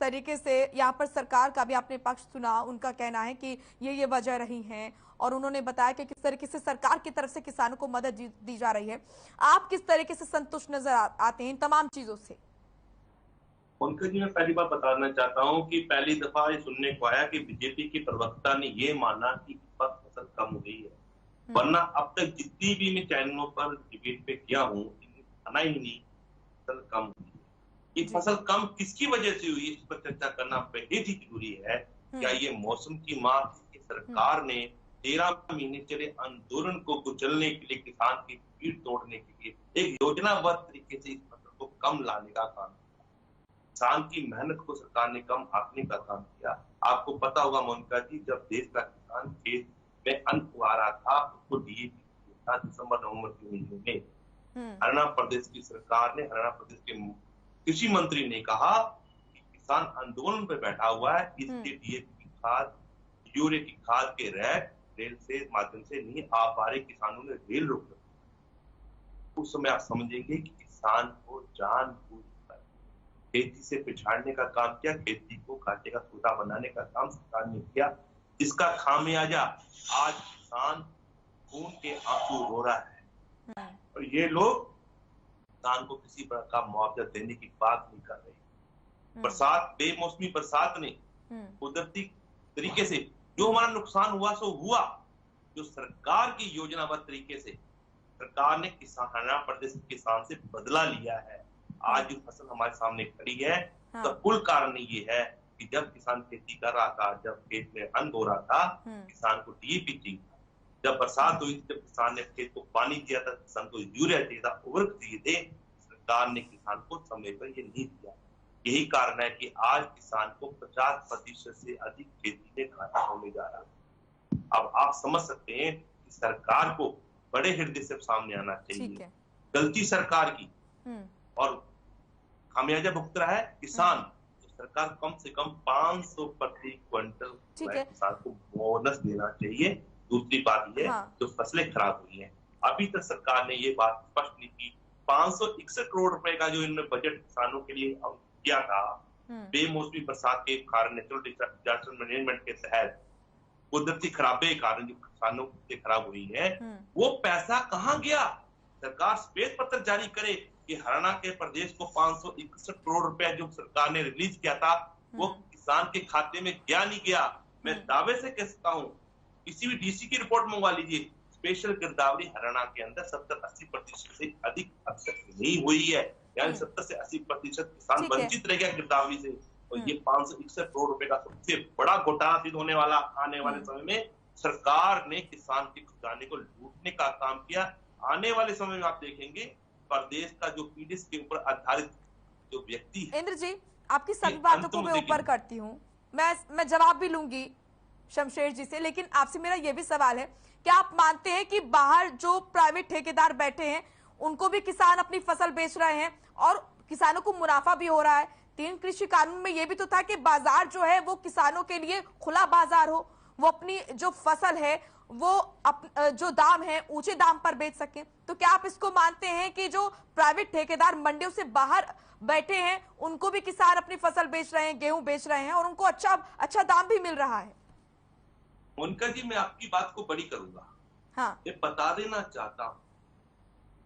तरीके से यहाँ पर सरकार का भी आपने पक्ष सुना, उनका कहना है कि ये वजह रही है और उन्होंने बताया कि किस तरीके से सरकार की तरफ से किसानों को मदद दी जा रही है। आप किस तरीके से संतुष्ट नजर आते हैं इन तमाम चीजों से? पंकज जी, मैं पहली बार बताना चाहता हूं कि पहली दफा ये सुनने को आया कि बीजेपी के प्रवक्ता ने ये माना कि इस बार फसल कम हो गई है। वरना अब तक जितनी भी मैं चैनलों पर डिबेट पे किया हूँ, माना ही नहीं फसल कम हुई है। ये फसल कम किसकी वजह से हुई, इस पर चर्चा करना बेहद ही जरूरी है। क्या ये मौसम की मार की सरकार ने 13 महीने चले आंदोलन को कुचलने के लिए, किसान की पीड़ तोड़ने के लिए एक योजनाबद्ध तरीके से इस फसल को कम लाने का काम, किसान की मेहनत को सरकार ने कम आंकने का काम किया। आपको पता होगा मोनिका जी, जब देश का किसान खेत में अन्न उगा रहा था, उसको डीएपी था दिसंबर नवंबर के महीने में। हरियाणा प्रदेश की सरकार ने, हरियाणा प्रदेश के कृषि मंत्री ने कहा कि किसान आंदोलन पे बैठा हुआ है, इसलिए डीएपी की खाद, यूरिया की खाद के रैक रेल से माध्यम से नहीं आ पा रहे, किसानों ने रेल रोक दी। उस समय आप समझेंगे कि किसान को जानबूझकर खेती से पिछाड़ने का काम किया, खेती को घाटे का सौदा बनाने का काम सरकार ने किया, जिसका खामियाजा आज किसान खून के आंसू रो रहा है। और ये लोग किसान को किसी प्रकार का मुआवजा देने की बात नहीं कर रहे। बरसात, बेमौसमी बरसात ने कुदरती तरीके से जो हमारा नुकसान हुआ सो हुआ। जो सरकार की योजनाबद्ध तरीके से सरकार ने हरियाणा प्रदेश के किसान से बदला लिया है। आज जो फसल हमारे सामने खड़ी है, तो कुल कारण ये है कि जब किसान खेती कर रहा था, जब खेत में अन्न बो रहा था, किसान को डीएपी चाहिए था। जब बरसात हुई, जब किसान ने खेत को पानी दिया था, किसान को यूरिया चाहिए था, उर्वरक चाहिए थे, सरकार ने किसान को समय पर ये नहीं दिया। यही कारण है कि आज किसान को 50% से अधिक खेती में घाटा होने जा रहा है। अब आप समझ सकते हैं कि सरकार को बड़े हृदय से सामने आना चाहिए। गलती सरकार की और खामियाजा भुगत रहा है किसान। तो सरकार कम से कम 500 प्रति क्विंटल किसान को बोनस देना चाहिए। दूसरी बात यह, जो फसलें खराब हुई हैं, अभी तक सरकार ने ये बात स्पष्ट नहीं की। 561 करोड़ रुपए का जो इन्होंने बजट किसानों के लिए किया था, बेमौसमी बरसात के कारण, नेचुरल डिजास्टर मैनेजमेंट के तहत कुदरती खराबे के कारण जो किसानों से खराब हुई है, वो पैसा कहाँ गया? सरकार श्वेत पत्र जारी करे कि हरियाणा के प्रदेश को 561 करोड़ रुपए जो सरकार ने रिलीज किया था, वो किसान के खाते में गया नहीं गया। मैं दावे से कह सकता हूँ, किसी भी डीसी की रिपोर्ट मंगवा लीजिए, स्पेशल गिरदावरी हरियाणा के अंदर 70-80% से अधिक अब तक नहीं हुई है। यानी 70 से 80% किसान वंचित रह गया गिरदावरी से। और ये 561 करोड़ रुपए का सबसे बड़ा घोटाला सिद्ध होने वाला आने वाले समय में। सरकार ने किसान के खजाने को लूटने का काम किया। आने वाले समय में आप देखेंगे प्रदेश का जो पीड़ित के ऊपर आधारित जो व्यक्ति है। इंद्र जी, आपकी सभी बातों को मैं ऊपर करती हूँ, मैं जवाब भी लूंगी शमशेर जी से, लेकिन आपसे मेरा यह भी सवाल है, क्या आप मानते हैं कि बाहर जो प्राइवेट ठेकेदार बैठे हैं उनको भी किसान अपनी फसल बेच रहे हैं और किसानों को मुनाफा भी हो रहा है? 3 कृषि कानून में यह भी तो था कि बाजार जो है वो किसानों के लिए खुला बाजार हो, वो अपनी जो फसल है वो जो दाम है ऊंचे दाम पर बेच सके। तो क्या आप इसको मानते हैं कि जो प्राइवेट ठेकेदार मंडियों से बाहर बैठे हैं उनको भी किसान अपनी फसल बेच रहे हैं, गेहूं बेच रहे हैं और उनको अच्छा दाम भी मिल रहा है? मोनिका जी, मैं आपकी बात को बड़ी करूंगा। ये बता देना चाहता हूं,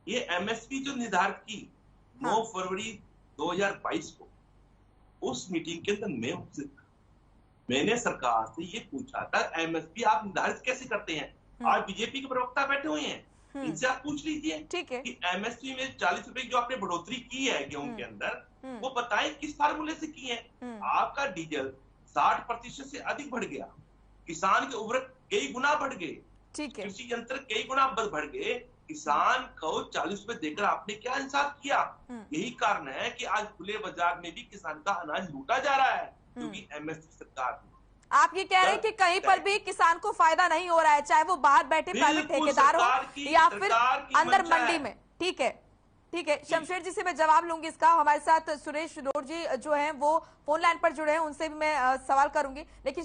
ये एमएसपी जो निर्धारित की 9 फरवरी 2022 को, उस मीटिंग के अंदर मैंने सरकार से ये पूछा था, एमएसपी आप निर्धारित कैसे करते हैं? आज बीजेपी के प्रवक्ता बैठे हुए हैं, इनसे आप पूछ लीजिए कि एमएसपी में 40 रुपए की जो आपने बढ़ोतरी की है गेहूं के अंदर, वो बताएं किस फार्मूले से की है। आपका डीजल 60% से अधिक बढ़ गया, किसान के उर्वरक कई गुना बढ़ गए, कृषि यंत्र कई गुना बढ़ गए, किसान को 40 रुपए देकर आपने क्या इंसाफ किया? यही कारण है कि आज खुले बाजार में भी किसान का अनाज लूटा जा रहा है, क्योंकि एमएसपी सरकार। आप ये कह रहे हैं कि कहीं पर भी किसान को फायदा नहीं हो रहा है, चाहे वो बाहर बैठे प्राइवेट ठेकेदार हो या फिर अंदर मंडी में। ठीक है, शमशेर जी से मैं जवाब लूंगी इसका। हमारे साथ सुरेश रोड जी जो हैं वो फोन लाइन पर जुड़े हैं, उनसे भी मैं सवाल करूंगी, लेकिन